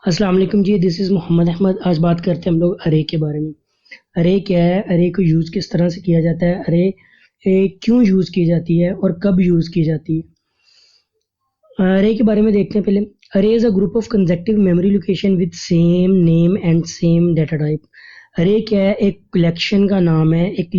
अस्सलाम वालेकुम जी, this is Mohammad Ahmad. आज बात करते हैं हम लोग अरे के बारे में। अरे क्या है, अरे को यूज़ किस तरह से किया जाता है, अरे क्यों यूज़ की जाती है और कब यूज़ की जाती है। अरे के बारे में देखते हैं पहले। अरे is a group of consecutive memory location with same name and same data type. अरे क्या है, एक कलेक्शन का नाम है, एक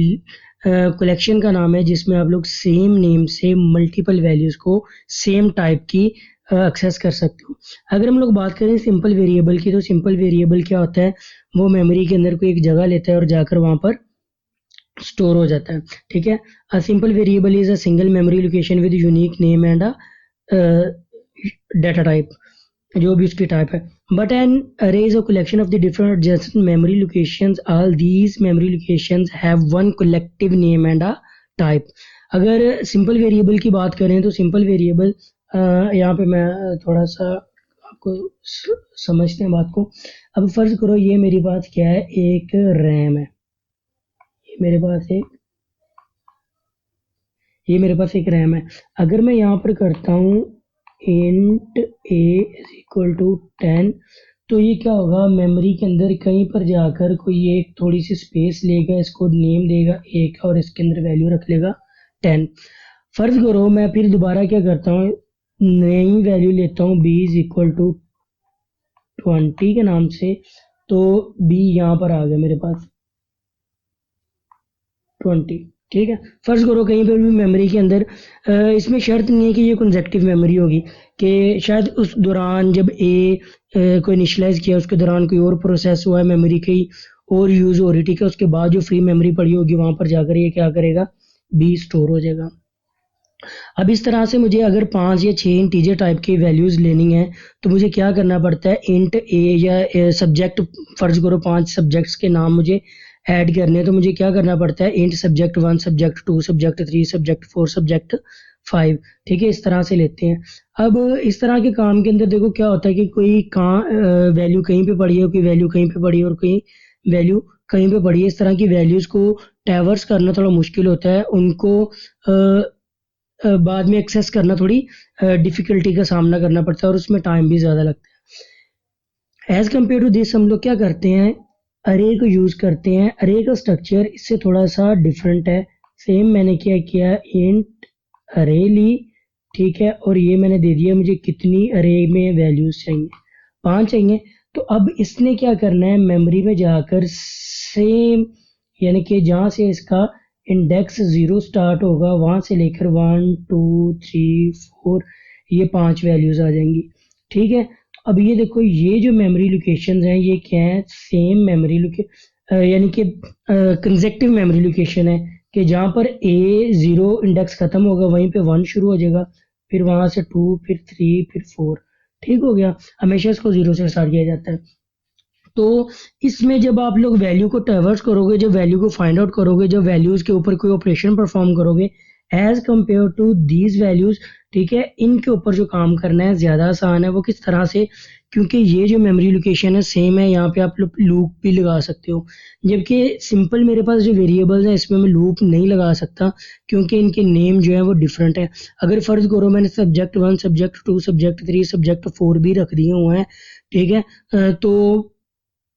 कलेक्शन का नाम है जिसमें आप लोग सेम नेम से मल्टीपल वैल्यूज़ को सेम टाइप की एक्सेस कर सकते हो। अगर हम लोग बात करें सिंपल वेरिएबल की, तो सिंपल वेरिएबल क्या होता है, वो मेमोरी के अंदर कोई एक जगह लेता है और जाकर वहाँ पर स्टोर हो जाता है। ठीक है, a simple variable is a single memory location with unique name and a data type, जो भी उसकी टाइप है। बट एन अरे is a collection of the different adjacent memory locations. All these memory locations have one collective name and a type. अगर simple variable की बात करें तो सिंपल वेरिएबल, यहाँ पे मैं थोड़ा सा आपको समझते हैं बात को। अब फर्ज करो ये मेरी पास क्या है, एक रैम है। मेरे पास एक ये मेरे पास एक रैम है। अगर मैं यहाँ पर करता हूँ int a is equal to 10, तो ये क्या होगा, मेमोरी के अंदर कहीं पर जाकर कोई एक थोड़ी सी स्पेस लेगा, इसको नेम देगा एक और इसके अंदर वैल्यू रख लेगा 10। फर्ज करो मैं फिर दोबारा क्या करता हूँ, नई वैल्यू लेता हूँ बी इज इक्वल टू 20 के नाम से, तो बी यहाँ पर आ गया मेरे पास 20। ठीक है, फर्ज करो कहीं पर भी मेमोरी के अंदर, इसमें शर्त नहीं है कि ये कंसेक्टिव मेमोरी होगी, कि शायद उस दौरान जब को इनिशलाइज किया उसके दौरान कोई और प्रोसेस हुआ है, मेमोरी की और यूज़ हो रही, ठीक है, उसके बाद जो फ्री मेमोरी पड़ी होगी वहाँ पर जाकर ये क्या करेगा, बी स्टोर हो जाएगा। अब इस तरह से मुझे अगर 5 या 6 इंटीजर टाइप की वैल्यूज़ लेनी है, तो मुझे क्या करना पड़ता है, इंट ए या सब्जेक्ट, फर्ज करो 5 सब्जेक्ट्स के नाम मुझे ऐड करने हैं, तो मुझे क्या करना पड़ता है, int subject 1, subject 2, subject 3, subject 4, subject 5। ठीक है, इस तरह से लेते हैं। अब इस तरह के काम के अंदर देखो क्या होता है कि कोई कहाँ वैल्यू कहीं पे पड़ी है, कोई वैल्यू कहीं पे पड़ी है और कोई वैल्यू कहीं पे पड़ी है। इस तरह की वैल्यूज़ को ट्रैवर्स करना थोड़ा मुश्किल होता है, उनको बाद में एक्सेस करना थोड़ी डिफ़िकल्टी का सामना करना पड़ता है और उसमें टाइम भी ज़्यादा लगता है। एज़ कम्पेयर टू दिस हम लोग क्या करते हैं, अरे को यूज़ करते हैं। अरे का स्ट्रक्चर इससे थोड़ा सा डिफरेंट है। सेम मैंने क्या किया, इंट अरे ली, ठीक है, और ये मैंने दे दिया मुझे कितनी अरे में वैल्यूज़ चाहिए, 5 चाहिए। तो अब इसने क्या करना है, मेमोरी में जाकर सेम, यानी कि जहाँ से इसका इंडेक्स 0 स्टार्ट होगा वहाँ से लेकर 1 2 3 4 ये 5 वैल्यूज़ आ जाएंगी। ठीक है, अब ये देखो, ये जो मेमोरी लोकेशंस हैं ये क्या है, सेम मेमोरी लोकेशन, यानी कि कंसेक्टिव मेमोरी लोकेशन है, कि जहाँ पर ए 0 इंडेक्स खत्म होगा वहीं पे 1 शुरू हो जाएगा, फिर वहाँ से 2, फिर 3, फिर 4। ठीक हो गया, हमेशा इसको 0 से स्टार्ट किया जाता है। तो इसमें जब आप लोग वैल्यू को ट्रैवर्स करोगे, जब वैल्यू को फाइंड आउट करोगे, जब वैल्यूज़ के ऊपर कोई ऑपरेशन परफॉर्म करोगे as compare to these values, ठीक है, इनके ऊपर जो काम करना है ज़्यादा आसान है। वो किस तरह से, क्योंकि ये जो मेमोरी लोकेशन है सेम है, यहाँ पे आप लोग लूप भी लगा सकते हो, जबकि सिंपल मेरे पास जो वेरिएबल्स हैं इसमें मैं लूप नहीं लगा सकता, क्योंकि इनके नेम जो है वो डिफरेंट है। अगर फ़र्ज़ करो मैंने सब्जेक्ट 1, सब्जेक्ट 2, सब्जेक्ट 3, सब्जेक्ट 4 भी रख दिए हुए हैं, ठीक है, तो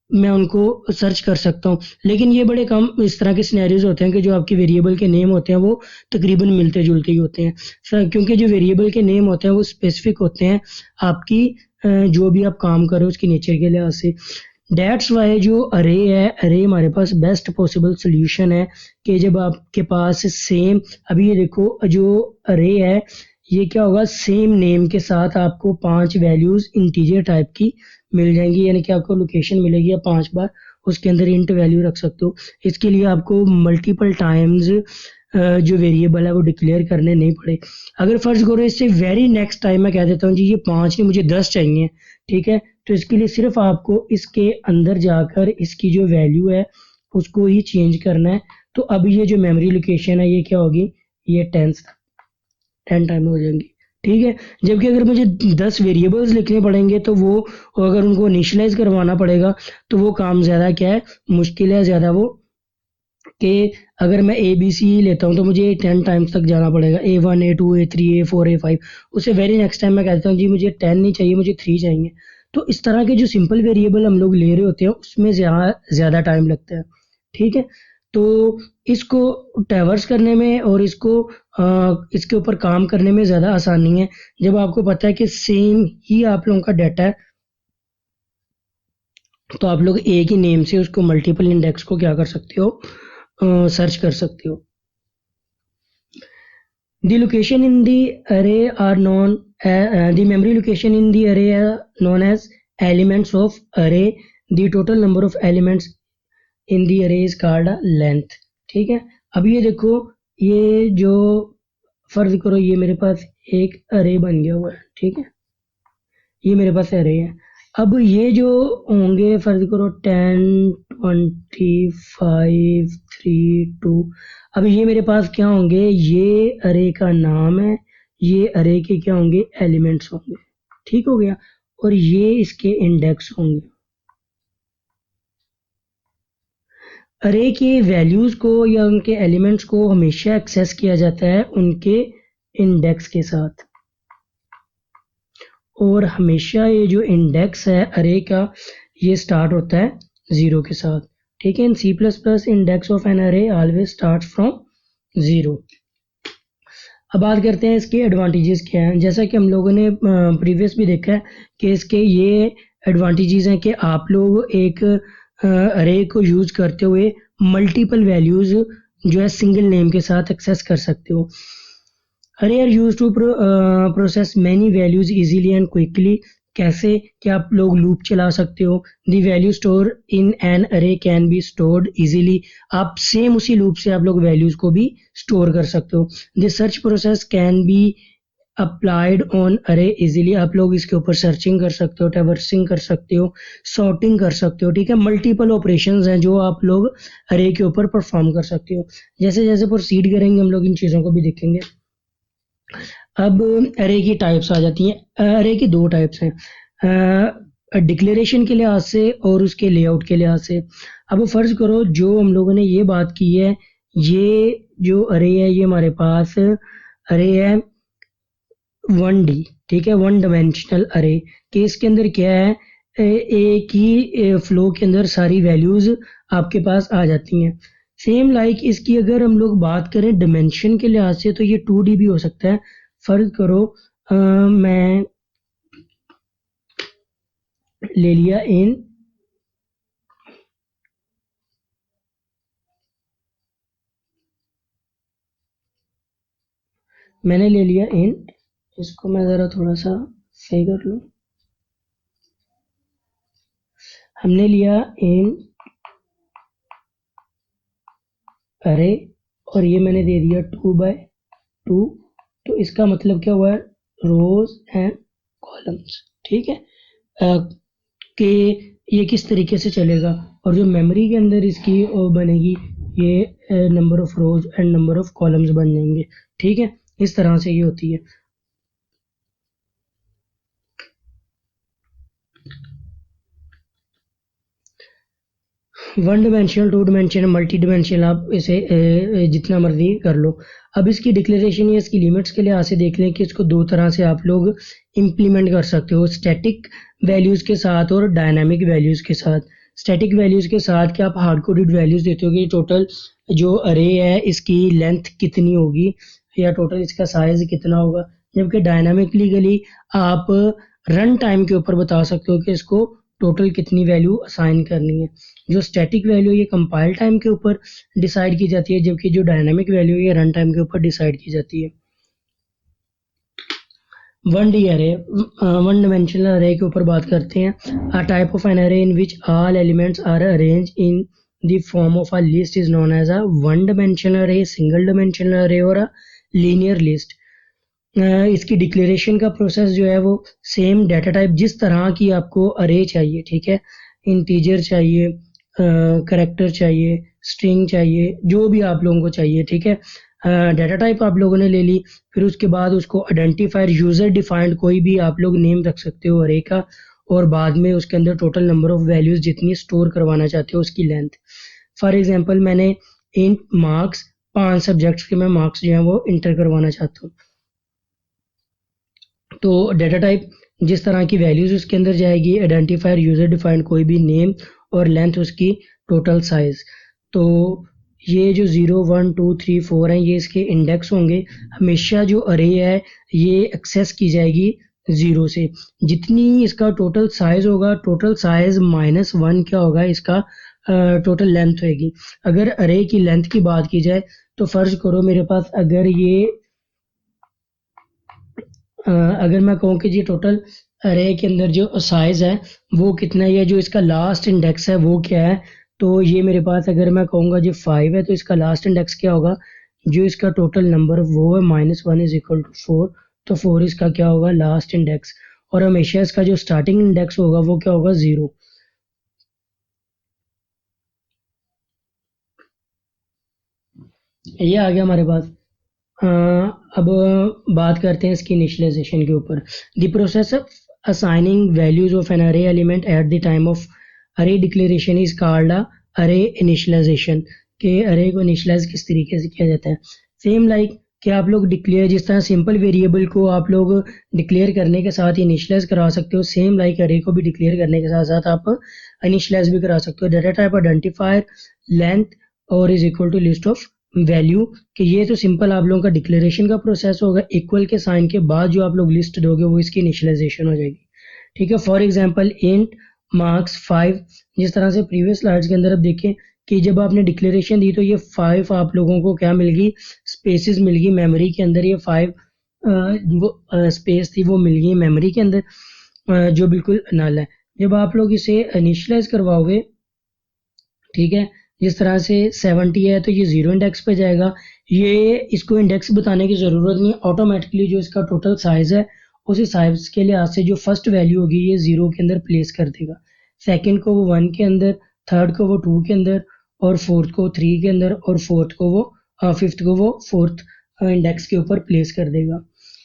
मैं उनको सर्च कर सकता हूँ। लेकिन ये बड़े कम इस तरह के सिनेरियोज होते हैं कि जो आपके वेरिएबल के नेम होते हैं वो तकरीबन मिलते जुलते ही होते हैं, क्योंकि जो वेरिएबल के नेम होते हैं वो स्पेसिफिक होते हैं आपकी जो भी आप काम कर रहे हो उसकी नेचर के लिहाज से। डेट्स वाई जो अरे है, अरे हमारे पास बेस्ट पॉसिबल सोल्यूशन है कि जब आपके पास सेम, अभी ये देखो जो अरे है ये क्या होगा, सेम नेम के साथ आपको 5 वैल्यूज़ इंटीजर टाइप की मिल जाएंगी, यानी कि आपको लोकेशन मिलेगी, आप 5 बार उसके अंदर इंट वैल्यू रख सकते हो। इसके लिए आपको मल्टीपल टाइम्स जो वेरिएबल है वो डिक्लेयर करने नहीं पड़े। अगर फर्ज करो इससे वेरी नेक्स्ट टाइम मैं कह देता हूँ जी ये 5 नहीं मुझे 10 चाहिए, ठीक है, तो इसके लिए सिर्फ आपको इसके अंदर जाकर इसकी जो वैल्यू है उसको ही चेंज करना है। तो अब ये जो मेमोरी लोकेशन है ये क्या होगी, ये 10 टाइम हो जाएंगी। ठीक है, जबकि अगर मुझे 10 वेरिएबल्स लिखने पड़ेंगे तो वो, अगर उनको इनिशियलाइज करवाना पड़ेगा तो वो काम ज़्यादा क्या है, मुश्किल है ज़्यादा वो, कि अगर मैं ए बी सी लेता हूँ तो मुझे 10 टाइम्स तक जाना पड़ेगा, A1 A2 A3 A4 A5। उससे वेरी नेक्स्ट टाइम मैं कहता हूँ जी मुझे 10 नहीं चाहिए मुझे 3 चाहिए, तो इस तरह के जो सिंपल वेरिएबल हम लोग ले रहे होते हैं उसमें ज़्यादा टाइम लगता है, ठीक है। तो इसको ट्रैवर्स करने में और इसके ऊपर काम करने में ज़्यादा आसानी है जब आपको पता है कि सेम ही आप लोगों का डाटा है, तो आप लोग एक ही नेम से उसको मल्टीपल इंडेक्स को क्या कर सकते हो, सर्च कर सकते हो। The location in the array are known, the memory location in the array are known as elements of array. The total number of elements in the array is called a length, ठीक है। अब ये देखो, ये जो फर्ज करो ये मेरे पास एक अरे बन गया हुआ है, ठीक है, ये मेरे पास अरे है। अब ये जो होंगे फर्ज करो 10 25 3 2, अब ये मेरे पास क्या होंगे, ये अरे का नाम है, ये अरे के क्या होंगे, एलिमेंट्स होंगे, ठीक हो गया, और ये इसके इंडेक्स होंगे। अरे के वैल्यूज को या उनके एलिमेंट्स को हमेशा एक्सेस किया जाता है उनके इंडेक्स के साथ, और हमेशा ये जो इंडेक्स है अरे का ये स्टार्ट होता है 0 के साथ, ठीक है। इन C++ इंडेक्स ऑफ एन अरे ऑलवेज स्टार्ट फ्रॉम 0। अब बात करते हैं इसके एडवांटेजेस क्या हैं। जैसा कि हम लोगों ने प्रीवियस भी देखा है कि इसके ये एडवांटेजेस हैं कि आप लोग एक अरे को यूज करते हुए मल्टीपल वैल्यूज जो है सिंगल नेम के साथ एक्सेस कर सकते हो। Array are use to process many values easily and quickly. कैसे कि आप लोग लूप चला सकते हो। The value store in an array can be stored easily. आप सेम उसी लूप से आप लोग वैल्यूज को भी स्टोर कर सकते हो। The search process can be applied on अरे इजीली। आप लोग इसके ऊपर सर्चिंग कर सकते हो, ट्रैवर्सिंग कर सकते हो, सॉर्टिंग कर सकते हो, ठीक है। मल्टीपल ऑपरेशंस हैं जो आप लोग अरे के ऊपर परफॉर्म कर सकते हो। जैसे जैसे प्रोसीड करेंगे हम लोग इन चीज़ों को भी देखेंगे। अब अरे की टाइप्स आ जाती हैं। अरे की दो टाइप्स हैं, डिक्लेरेशन के लिहाज से और उसके लेआउट के लिहाज से। अब फर्ज करो जो हम लोगों ने ये बात की है, ये जो अरे है ये हमारे पास अरे है 1D, ठीक है, 1 डायमेंशनल अरे के। इसके अंदर क्या है, एक ही फ्लो के अंदर सारी वैल्यूज आपके पास आ जाती हैं। सेम लाइक इसकी अगर हम लोग बात करें डिमेंशन के लिहाज से तो ये 2D भी हो सकता है। फर्ज करो मैं ले लिया मैंने ले लिया इन, इसको मैं ज़रा थोड़ा सा सही कर लूँ। हमने लिया इन अरे और ये मैंने दे दिया 2/2। तो इसका मतलब क्या हुआ है, रोज एंड कॉलम्स, ठीक है। कि ये किस तरीके से चलेगा, और जो मेमोरी के अंदर इसकी बनेगी ये number of rose and number of columns बन जाएंगे, ठीक है। इस तरह से ये होती है। One dimensional, two dimensional, multi dimensional, आप इसे जितना मर्जी कर लो। अब इसकी डिक्लेरेशन या इसकी लिमिट्स के लिहाज से देख लें कि इसको दो तरह से आप लोग इम्प्लीमेंट कर सकते हो, स्टैटिक वैल्यूज़ के साथ और डायनामिक वैल्यूज़ के साथ। स्टैटिक वैल्यूज़ के साथ कि आप हार्ड कोडेड वैल्यूज़ देते हो कि टोटल जो अरे है इसकी लेंथ कितनी होगी या टोटल इसका साइज कितना होगा। जबकि डायनामिकली आप रन टाइम के ऊपर बता सकते हो कि इसको टोटल कितनी वैल्यू असाइन करनी है। जो स्टैटिक वैल्यू ये कंपाइल टाइम के ऊपर डिसाइड की जाती है, जबकि जो डायनामिक वैल्यू ये रन टाइम के ऊपर डिसाइड की जाती है। 1D अरे, 1 डायमेंशनल अरे के ऊपर बात करते हैं। A type of an array in which all elements are arranged in the form of a list is known as a 1 dimensional array, single dimensional array और अ लीनियर लिस्ट। इसकी declaration का process जो है वो same data type जिस तरह की आपको अरे चाहिए, ठीक है, इंटीजर चाहिए, करेक्टर चाहिए, स्ट्रिंग चाहिए, जो भी आप लोगों को चाहिए, ठीक है। डाटा टाइप आप लोगों ने ले ली, फिर उसके बाद उसको आइडेंटिफायर यूजर डिफाइंड कोई भी आप लोग नेम रख सकते हो अरे का, और बाद में उसके अंदर टोटल नंबर ऑफ वैल्यूज जितनी स्टोर करवाना चाहते हो उसकी लेंथ। फॉर एग्जांपल मैंने इन मार्क्स 5 सब्जेक्ट्स के मैं मार्क्स जो है वो इंटर करवाना चाहता हूँ। तो डाटा टाइप जिस तरह की वैल्यूज उसके अंदर जाएगी, आइडेंटिफायर यूजर डिफाइंड कोई भी नेम, और लेंथ उसकी टोटल साइज। तो ये जो 0 1 2 3 4 हैं ये इसके इंडेक्स होंगे। हमेशा जो अरे है ये एक्सेस की जाएगी 0 से। जितनी इसका टोटल साइज होगा, टोटल साइज -1 क्या होगा, इसका टोटल लेंथ होगी। अगर अरे की लेंथ की बात की जाए तो फर्ज करो मेरे पास अगर ये अगर मैं कहूँ कि जी टोटल अरे के अंदर जो साइज है वो कितना है, या जो इसका लास्ट इंडेक्स है वो क्या है, तो ये मेरे पास अगर मैं कहूँगा जी 5 है तो इसका लास्ट इंडेक्स क्या होगा, जो इसका टोटल नंबर वो है -1 इज इक्वल टू 4, तो 4 इसका क्या होगा लास्ट इंडेक्स। और हमेशा इसका जो स्टार्टिंग इंडेक्स होगा वो क्या होगा 0। ये आ गया हमारे पास। अब बात करते हैं इसकी इनिशियलाइजेशन के ऊपर। The process of assigning values of an array element at the time of array declaration is called array initialisation. के अरे को इनिशियलाइज किस तरीके से किया जाता है, सेम लाइक कि आप लोग डिक्लेयर जिस तरह सिंपल वेरिएबल को आप लोग डिक्लेयर करने के साथ इनिशियलाइज करा सकते हो, सेम लाइक अरे को भी डिक्लेयर करने के साथ साथ आप इनिशियलाइज भी करा सकते हो। डाटा टाइप आइडेंटिफायर लेंथ और is equal to list of value, कि ये तो सिंपल आप लोगों का डिक्लेरेशन का प्रोसेस होगा। इक्वल के साइन के बाद जो आप लोग लिस्ट दोगे वो इसकी इनिशियलाइजेशन हो जाएगी। ठीक है, फॉर एग्जांपल इंट मार्क्स 5, जिस तरह से प्रीवियस स्लाइड्स के अंदर अब देखें कि जब आपने डिक्लेरेशन दी तो ये 5 आप लोगों को क्या मिल गई, स्पेसिस मिल गई मेमोरी के अंदर। ये 5 वो स्पेस थी वो मिल गई मेमोरी के अंदर, जो बिल्कुल नल है। जब आप लोग इसे इनिशियलाइज करवाओगे, ठीक है, जिस तरह से 70 है तो ये 0 इंडेक्स पे जाएगा। ये इसको इंडेक्स बताने की ज़रूरत नहीं, ऑटोमेटिकली जो इसका टोटल साइज़ है उसी साइज के लिहाज से जो फर्स्ट वैल्यू होगी ये 0 के अंदर प्लेस कर देगा, सेकंड को वो 1 के अंदर, थर्ड को वो 2 के अंदर, और फोर्थ को 3 के अंदर, और फिफ्थ को वो फोर्थ इंडेक्स के ऊपर प्लेस कर देगा।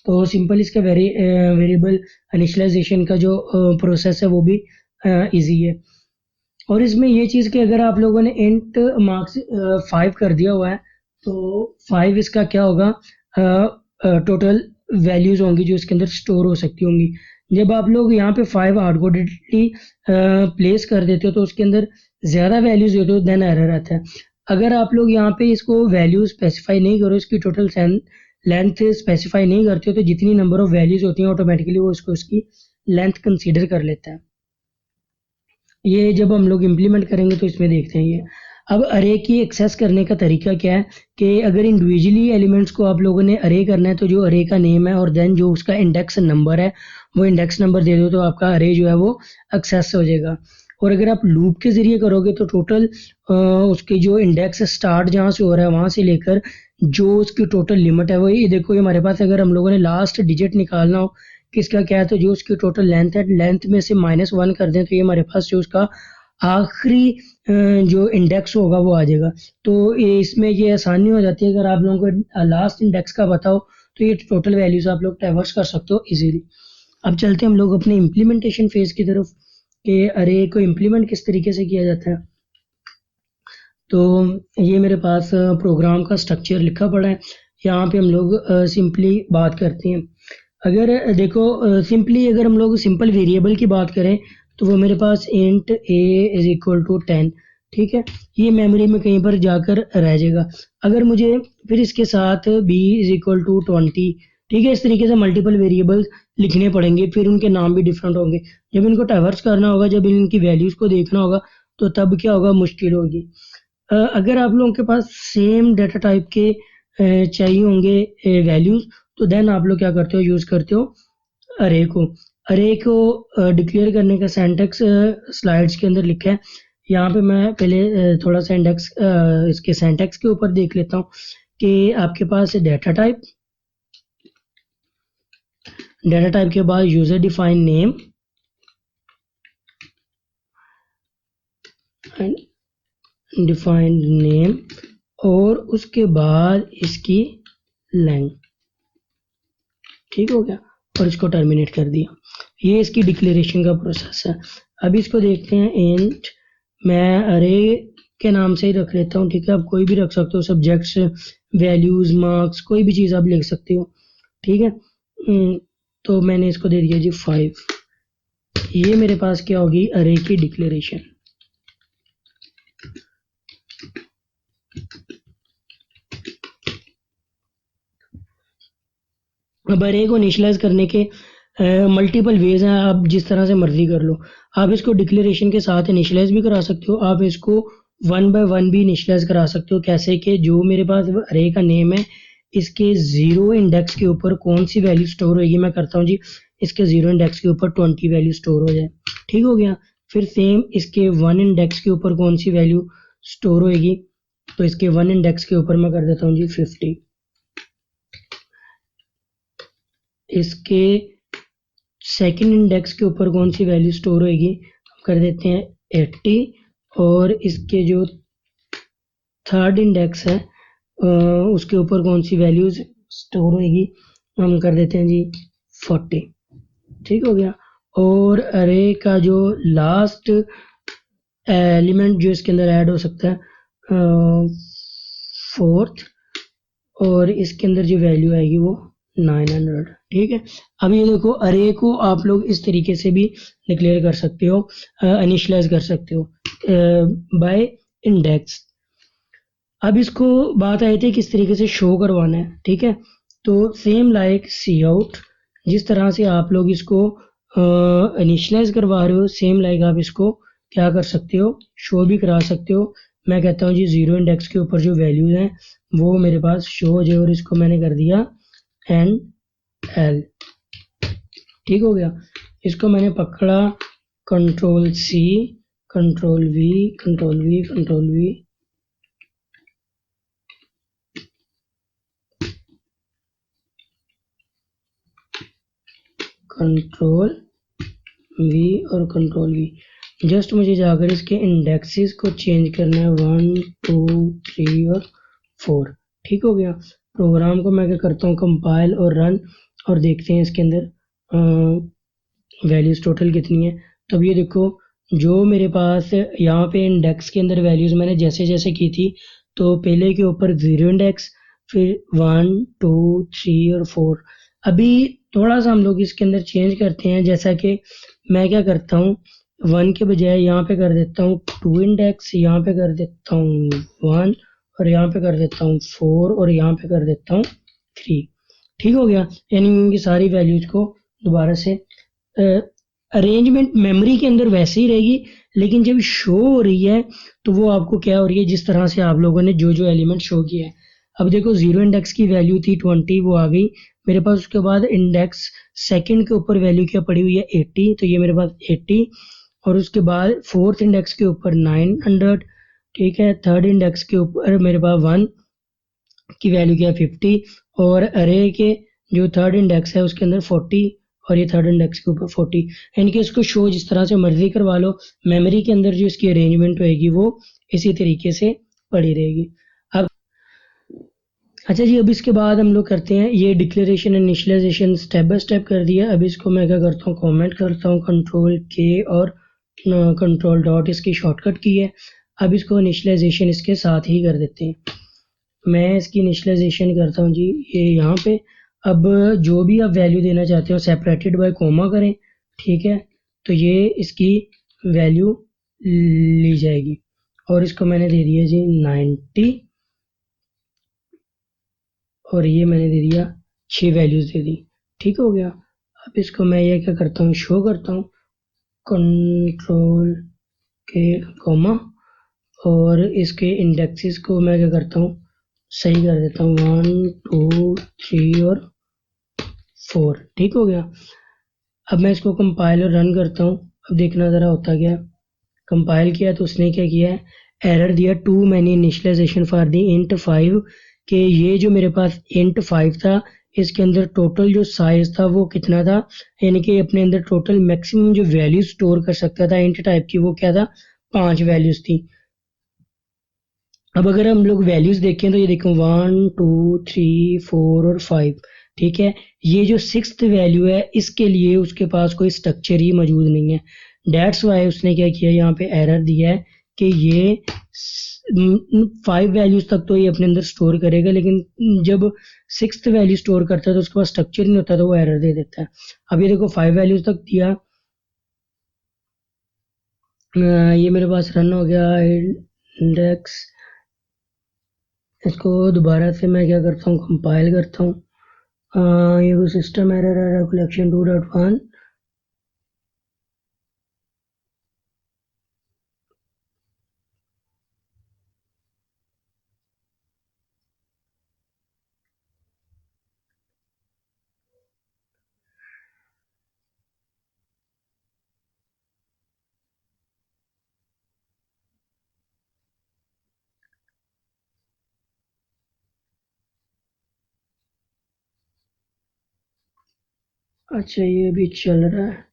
तो सिंपल इसका वेरिएबल इनिशियलाइजेशन का जो प्रोसेस है वो भी ईजी है। और इसमें ये चीज़ कि अगर आप लोगों ने इंट मार्क्स 5 कर दिया हुआ है तो 5 इसका क्या होगा, टोटल वैल्यूज होंगी जो इसके अंदर स्टोर हो सकती होंगी। जब आप लोग यहाँ पे 5 हार्डकोडेडली प्लेस कर देते हो तो उसके अंदर ज़्यादा वैल्यूज होते हो, देन एरर आता है। अगर आप लोग यहाँ पे इसको वैल्यू स्पेसिफाई नहीं करो, इसकी टोटल लेंथ स्पेसिफाई नहीं करते हो, तो जितनी नंबर ऑफ वैल्यूज होती हैं ऑटोमेटिकली वो इसको इसकी लेंथ कंसीडर कर लेता है। ये जब हम लोग इम्प्लीमेंट करेंगे तो इसमें देखते हैं। ये अब अरे की एक्सेस करने का तरीका क्या है कि अगर इंडिविजुअली एलिमेंट्स को आप लोगों ने अरे करना है तो जो अरे का नेम है और देन जो उसका इंडेक्स नंबर है वो इंडेक्स नंबर दे दो तो आपका अरे जो है वो एक्सेस हो जाएगा। और अगर आप लूप के ज़रिए करोगे तो टोटल उसके जो इंडेक्स स्टार्ट जहाँ से हो रहा है वहाँ से लेकर जो उसकी टोटल लिमिट है वो ये देखो, ये हमारे पास अगर हम लोगों ने लास्ट डिजिट निकालना हो किसका क्या है तो जो उसकी टोटल लेंथ है, लेंथ में से -1 कर दें तो ये हमारे पास जो उसका आखिरी जो इंडेक्स होगा वो आ जाएगा। तो इसमें ये आसानी हो जाती है, अगर आप लोगों को लास्ट इंडेक्स का बताओ तो ये टोटल वैल्यूज आप लोग ट्रैवर्स कर सकते हो इजीली। अब चलते हैं हम लोग अपने इम्प्लीमेंटेशन फेज की तरफ कि अरे को इम्प्लीमेंट किस तरीके से किया जाता है। तो ये मेरे पास प्रोग्राम का स्ट्रक्चर लिखा पड़ा है, यहाँ पे हम लोग सिंपली बात करते हैं। अगर देखो सिंपली अगर हम लोग सिंपल वेरिएबल की बात करें तो वो मेरे पास int a is equal to 10, ठीक है, ये मेमोरी में कहीं पर जाकर रह जाएगा। अगर मुझे फिर इसके साथ b इज इक्वल टू 20, ठीक है, इस तरीके से मल्टीपल वेरिएबल्स लिखने पड़ेंगे, फिर उनके नाम भी डिफरेंट होंगे। जब इनको ट्रैवर्स करना होगा, जब इनकी वैल्यूज़ को देखना होगा तो तब क्या होगा, मुश्किल होगी। अगर आप लोगों के पास सेम डाटा टाइप के चाहिए होंगे वैल्यूज़ तो देन आप लोग क्या करते हो, यूज़ करते हो अरे को। अरे को डिक्लेयर करने का सिंटैक्स स्लाइड्स के अंदर लिखा है। यहाँ पे मैं पहले थोड़ा सा इंडेक्स इसके सिंटैक्स के ऊपर देख लेता हूँ कि आपके पास डाटा टाइप के बाद user define name defined name और उसके बाद इसकी लेंथ, ठीक हो गया, और इसको टर्मिनेट कर दिया। ये इसकी डिक्लेरेशन का प्रोसेस है। अब इसको देखते हैं इंट, मैं अरे के नाम से ही रख लेता हूँ, ठीक है, आप कोई भी रख सकते हो, सब्जेक्ट्स, वैल्यूज, मार्क्स, कोई भी चीज़ आप लिख सकते हो, ठीक है। तो मैंने इसको दे दिया जी 5। ये मेरे पास क्या होगी, अरे की डिक्लेरेशन। अब अरे को इनिशियलाइज करने के मल्टीपल वेज हैं, आप जिस तरह से मर्जी कर लो। आप इसको डिक्लेरेशन के साथ इनिशियलाइज भी करा सकते हो, आप इसको 1 बाय 1 भी इनिशियलाइज करा सकते हो। कैसे कि जो मेरे पास अरे का नेम है, इसके 0 इंडेक्स के ऊपर कौन सी वैल्यू स्टोर होगी, मैं करता हूँ जी इसके 0 इंडेक्स के ऊपर 20 वैल्यू स्टोर हो जाए, ठीक हो गया। फिर सेम इसके 1 इंडेक्स के ऊपर कौन सी वैल्यू स्टोर होएगी, तो इसके 1 इंडेक्स के ऊपर मैं कर देता हूँ जी 50। इसके सेकंड इंडेक्स के ऊपर कौन सी वैल्यू स्टोर होएगी, हम कर देते हैं 80। और इसके जो थर्ड इंडेक्स है उसके ऊपर कौन सी वैल्यूज स्टोर होएगी, हम कर देते हैं जी 40, ठीक हो गया। और अरे का जो लास्ट एलिमेंट जो इसके अंदर ऐड हो सकता है 4th, और इसके अंदर जो वैल्यू आएगी वो 900, ठीक है। अब ये देखो, अरे को आप लोग इस तरीके से भी डिक्लेयर कर सकते हो, इनिशियलाइज कर सकते हो बाय इंडेक्स। अब इसको बात आई थी किस तरीके से शो करवाना है, ठीक है। तो सेम लाइक सी आउट, जिस तरह से आप लोग इसको इनिशियलाइज करवा रहे हो, सेम लाइक आप इसको क्या कर सकते हो, शो भी करा सकते हो। मैं कहता हूँ जी 0 इंडेक्स के ऊपर जो वैल्यूज हैं वो मेरे पास शो हो जाए, और इसको मैंने कर दिया NL, ठीक हो गया। इसको मैंने पकड़ा, control C, control V, control V, control V, control V और कंट्रोल V। जस्ट मुझे जाकर इसके इंडेक्सेस को चेंज करना है, 1 2 3 और 4, ठीक हो गया। प्रोग्राम को मैं क्या करता हूँ, कंपाइल और रन, और देखते हैं इसके अंदर वैल्यूज टोटल कितनी है। तब ये देखो, जो मेरे पास यहाँ पे इंडेक्स के अंदर वैल्यूज मैंने जैसे जैसे की थी, तो पहले के ऊपर 0 इंडेक्स, फिर 1 2 3 और 4। अभी थोड़ा सा हम लोग इसके अंदर चेंज करते हैं, जैसा कि मैं क्या करता हूँ, 1 के बजाय यहाँ पे कर देता हूँ 2 इंडेक्स, यहाँ पे कर देता हूँ 1, और यहाँ पे कर देता हूँ 4, और यहाँ पे कर देता हूँ 3, ठीक हो गया। यानी इनकी सारी वैल्यूज को दोबारा से अरेंजमेंट मेमोरी के अंदर वैसे ही रहेगी, लेकिन जब शो हो रही है तो वो आपको क्या हो रही है, जिस तरह से आप लोगों ने जो जो एलिमेंट शो किया है। अब देखो 0 इंडेक्स की वैल्यू थी 20, वो आ गई मेरे पास। उसके बाद इंडेक्स सेकंड के ऊपर वैल्यू क्या पड़ी हुई है 80, तो ये मेरे पास 80। और उसके बाद 4th इंडेक्स के ऊपर 900, ठीक है। थर्ड इंडेक्स के ऊपर मेरे पास 1 की वैल्यू क्या है 50, और अरे के जो थर्ड इंडेक्स है उसके अंदर 40, और ये थर्ड इंडेक्स के ऊपर 40। इनके इसको शो जिस तरह से मर्जी करवा लो, मेमोरी के अंदर जो इसकी अरेंजमेंट होएगी वो इसी तरीके से पड़ी रहेगी। अब अच्छा जी, अब इसके बाद हम लोग करते हैं ये declaration initialization step by step कर दिया। अब इसको मैं क्या करता हूँ, कमेंट करता हूँ, कंट्रोल K और कंट्रोल डॉट इसकी शॉर्टकट की है। अब इसको इनिशियलाइजेशन इसके साथ ही कर देते हैं। मैं इसकी इनिशियलाइजेशन करता हूँ जी ये यहाँ पे। अब जो भी आप वैल्यू देना चाहते हो सेपरेटेड बाय कोमा करें, ठीक है। तो ये इसकी वैल्यू ली जाएगी, और इसको मैंने दे दिया जी 90, और ये मैंने दे दिया 6 वैल्यूज दे दी, ठीक हो गया। अब इसको मैं ये क्या करता हूँ, शो करता हूँ, कंट्रोल के कोमा, और इसके इंडेक्सेस को मैं क्या करता हूँ, सही कर देता हूँ, 1 2 3 और 4, ठीक हो गया। अब मैं इसको कंपाइल और रन करता हूँ। अब देखना ज़रा होता क्या। कंपाइल किया तो उसने क्या किया है, एरर दिया, too many initialization for the int 5, कि ये जो मेरे पास इंट 5 था, इसके अंदर टोटल जो साइज था वो कितना था, यानी कि अपने अंदर टोटल मैक्सिमम जो वैल्यू स्टोर कर सकता था इंट टाइप की, वो क्या था, 5 वैल्यूज थी। अब अगर हम लोग वैल्यूज देखें तो ये देखो 1 2 3 4 और 5, ठीक है। ये जो 6th वैल्यू है, इसके लिए उसके पास कोई स्ट्रक्चर ही मौजूद नहीं है। डेट्स वाई उसने क्या किया, यहाँ पे एरर दिया है कि ये 5 वैल्यूज तक तो ये अपने अंदर स्टोर करेगा, लेकिन जब 6th वैल्यू स्टोर करता है तो उसके पास स्ट्रक्चर नहीं होता, तो वो एरर दे देता है। अब ये देखो 5 वैल्यूज तक दिया, ये मेरे पास रन हो गया इंडेक्स। इसको दोबारा से मैं क्या करता हूँ, कंपाइल करता हूँ। ये वो सिस्टम एरर है कलेक्शन 2.1। अच्छा ये भी चल रहा है,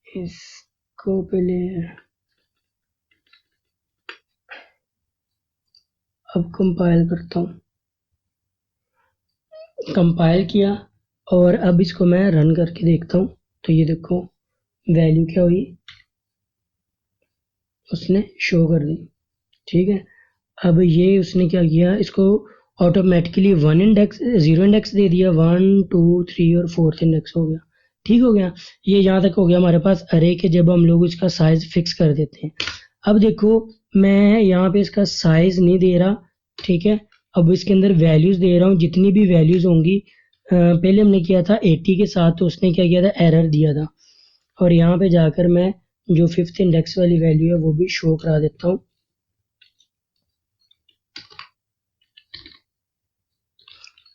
इसको पहले अब कंपाइल करता हूँ। कंपाइल किया और अब इसको मैं रन करके देखता हूँ। तो ये देखो वैल्यू क्या हुई, उसने शो कर दी। ठीक है, अब ये उसने क्या किया, इसको ऑटोमेटिकली 1 इंडेक्स 0 इंडेक्स दे दिया, 1 2 3 और 4th इंडेक्स हो गया। ठीक हो गया, ये यहाँ तक हो गया हमारे पास अरे के जब हम लोग इसका साइज फिक्स कर देते हैं। अब देखो मैं यहाँ पे इसका साइज नहीं दे रहा, ठीक है, अब इसके अंदर वैल्यूज दे रहा हूँ, जितनी भी वैल्यूज होंगी। पहले हमने किया था 80 के साथ, तो उसने क्या किया था, एरर दिया था। और यहाँ पे जाकर मैं जो 5th इंडेक्स वाली वैल्यू है वो भी शो करा देता हूँ।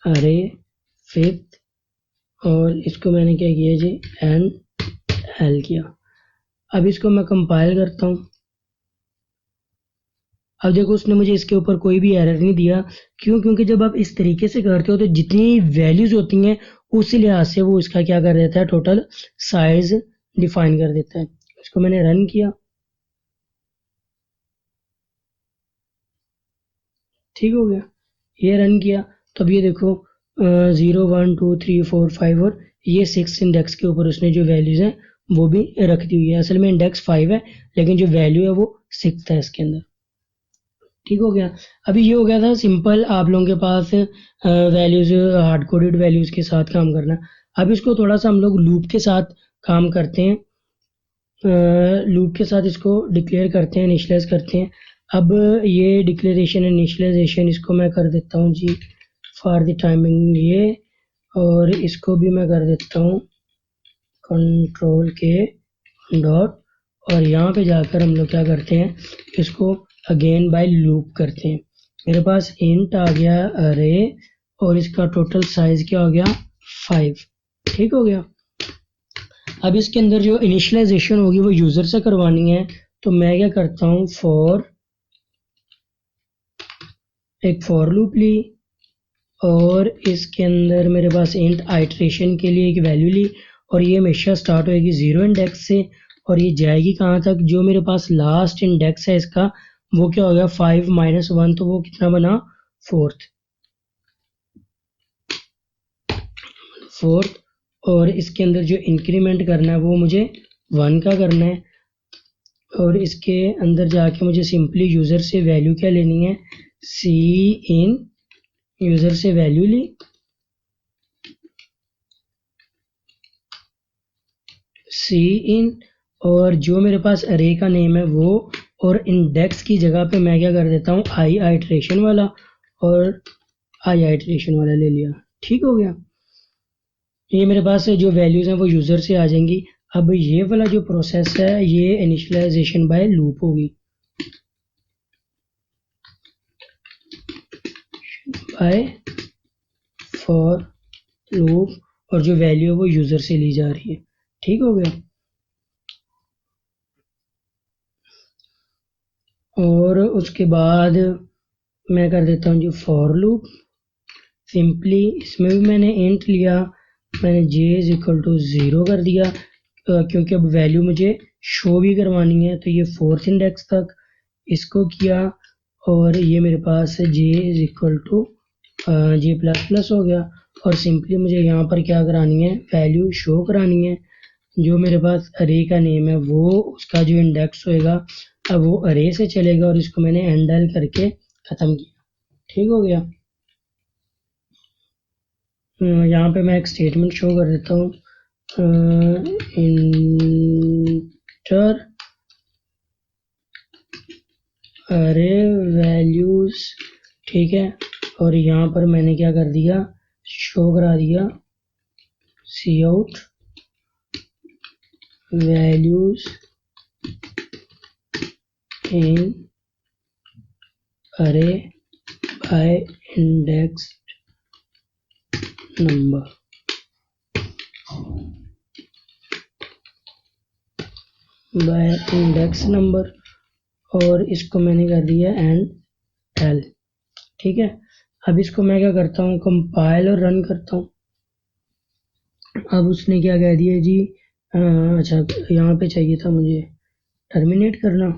अरे 5th, और इसको मैंने क्या किया जी, एन एल किया। अब इसको मैं कंपाइल करता हूँ। अब देखो उसने मुझे इसके ऊपर कोई भी एरर नहीं दिया। क्यों? क्योंकि जब आप इस तरीके से करते हो तो जितनी वैल्यूज होती हैं उसी लिहाज से वो इसका क्या कर देता है, टोटल साइज डिफाइन कर देता है। इसको मैंने रन किया, ठीक हो गया, ये रन किया। तो अब ये देखो 0 1 2 3 4 5 और ये 6 इंडेक्स के ऊपर उसने जो वैल्यूज हैं वो भी रख दी हुई है। असल में इंडेक्स 5 है लेकिन जो वैल्यू है वो 6 है इसके अंदर। ठीक हो गया। अभी ये हो गया था सिंपल, आप लोगों के पास वैल्यूज हार्ड कोडेड वैल्यूज के साथ काम करना। अब इसको थोड़ा सा हम लोग लूप के साथ काम करते हैं, लूप के साथ इसको डिक्लेयर करते हैं, इनिशियलाइज करते हैं। अब ये डिक्लेरेशन इनिशियलाइजेशन इसको मैं कर देता हूँ जी फॉर द टाइमिंग ये, और इसको भी मैं कर देता हूँ कंट्रोल के डॉट, और यहाँ पे जाकर हम लोग क्या करते हैं, इसको अगेन बाय लूप करते हैं। मेरे पास इंट आ गया अरे, और इसका टोटल साइज क्या हो गया, 5। ठीक हो गया। अब इसके अंदर जो इनिशियलाइजेशन होगी वो यूजर से करवानी है, तो मैं क्या करता हूँ, एक फॉर लूप ली, और इसके अंदर मेरे पास इंट आइट्रेशन के लिए एक वैल्यू ली, और ये हमेशा स्टार्ट होएगी 0 इंडेक्स से, और ये जाएगी कहाँ तक, जो मेरे पास लास्ट इंडेक्स है इसका वो क्या हो गया, 5 - 1, तो वो कितना बना, 4th। और इसके अंदर जो इंक्रीमेंट करना है वो मुझे 1 का करना है, और इसके अंदर जाके मुझे सिंपली यूज़र से वैल्यू क्या लेनी है, सी इन, यूज़र से वैल्यू ली, सी इन, और जो मेरे पास अरे का नेम है वो, और इंडेक्स की जगह पे मैं क्या कर देता हूँ, आई आइट्रेशन वाला, और आई आइट्रेशन वाला ले लिया। ठीक हो गया, ये मेरे पास जो वैल्यूज़ हैं वो यूज़र से आ जाएंगी। अब ये वाला जो प्रोसेस है ये इनिशियलाइजेशन बाय लूप होगी, बाय फॉर लूप, और जो वैल्यू है वो यूज़र से ली जा रही है। ठीक हो गया। और उसके बाद मैं कर देता हूँ जो फॉर लूप, सिंपली इसमें भी मैंने इंट लिया, मैंने j = 0 कर दिया, क्योंकि अब वैल्यू मुझे शो भी करवानी है, तो ये 4th इंडेक्स तक इसको किया, और ये मेरे पास j = j++ हो गया। और सिंपली मुझे यहाँ पर क्या करानी है, वैल्यू शो करानी है, जो मेरे पास अरे का नेम है वो उसका जो इंडेक्स होएगा अब वो अरे से चलेगा और इसको मैंने हैंडल करके ख़त्म किया। ठीक हो गया। यहाँ पे मैं एक स्टेटमेंट शो कर देता हूँ, इंटर अरे वैल्यूज। ठीक है, और यहाँ पर मैंने क्या कर दिया, शो करा दिया सी out values in array by index number. By index number और इसको मैंने कर दिया एंड एल। ठीक है, अब इसको मैं क्या करता हूँ, कंपाइल और रन करता हूँ। अब उसने क्या कह दिया जी, अच्छा यहाँ पे चाहिए था मुझे टर्मिनेट करना,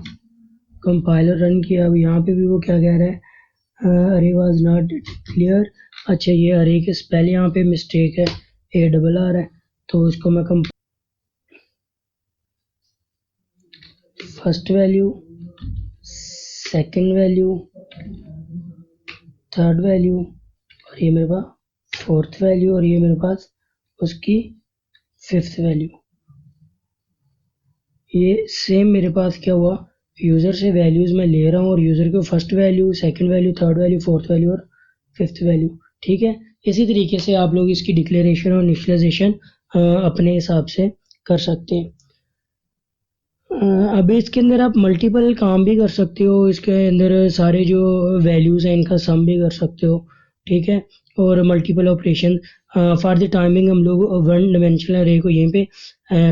कंपाइल और रन किया। अब यहाँ पे भी वो क्या कह रहा है, अरे वाज नॉट क्लियर। अच्छा ये अरे के पहले यहाँ पे मिस्टेक है, ए डबल आर है, तो इसको मैं first value, second value, third value, और ये मेरे पास फोर्थ वैल्यू, और ये मेरे पास उसकी फिफ्थ वैल्यू। ये सेम मेरे पास क्या हुआ, यूज़र से वैल्यूज़ मैं ले रहा हूँ और यूज़र को first value, second value, third value, fourth value और फिफ्थ वैल्यू। ठीक है, इसी तरीके से आप लोग इसकी डिक्लेरेशन और इनिशियलाइजेशन अपने हिसाब से कर सकते हैं। अभी इसके अंदर आप मल्टीपल काम भी कर सकते हो, इसके अंदर सारे जो वैल्यूज़ हैं इनका सम भी कर सकते हो। ठीक है, और multiple operation. For the timing हम लोग वन डिमेंशनल अरे को यहीं पे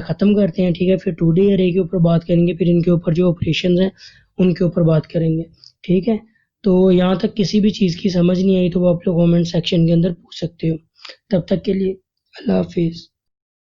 ख़त्म करते हैं। ठीक है, फिर 2D अरे के ऊपर बात करेंगे, फिर इनके ऊपर जो ऑपरेशन हैं उनके ऊपर बात करेंगे। ठीक है, तो यहाँ तक किसी भी चीज़ की समझ नहीं आई तो वो आप लोग कमेंट सेक्शन के अंदर पूछ सकते हो। तब तक के लिए अल्लाह हाफिज़।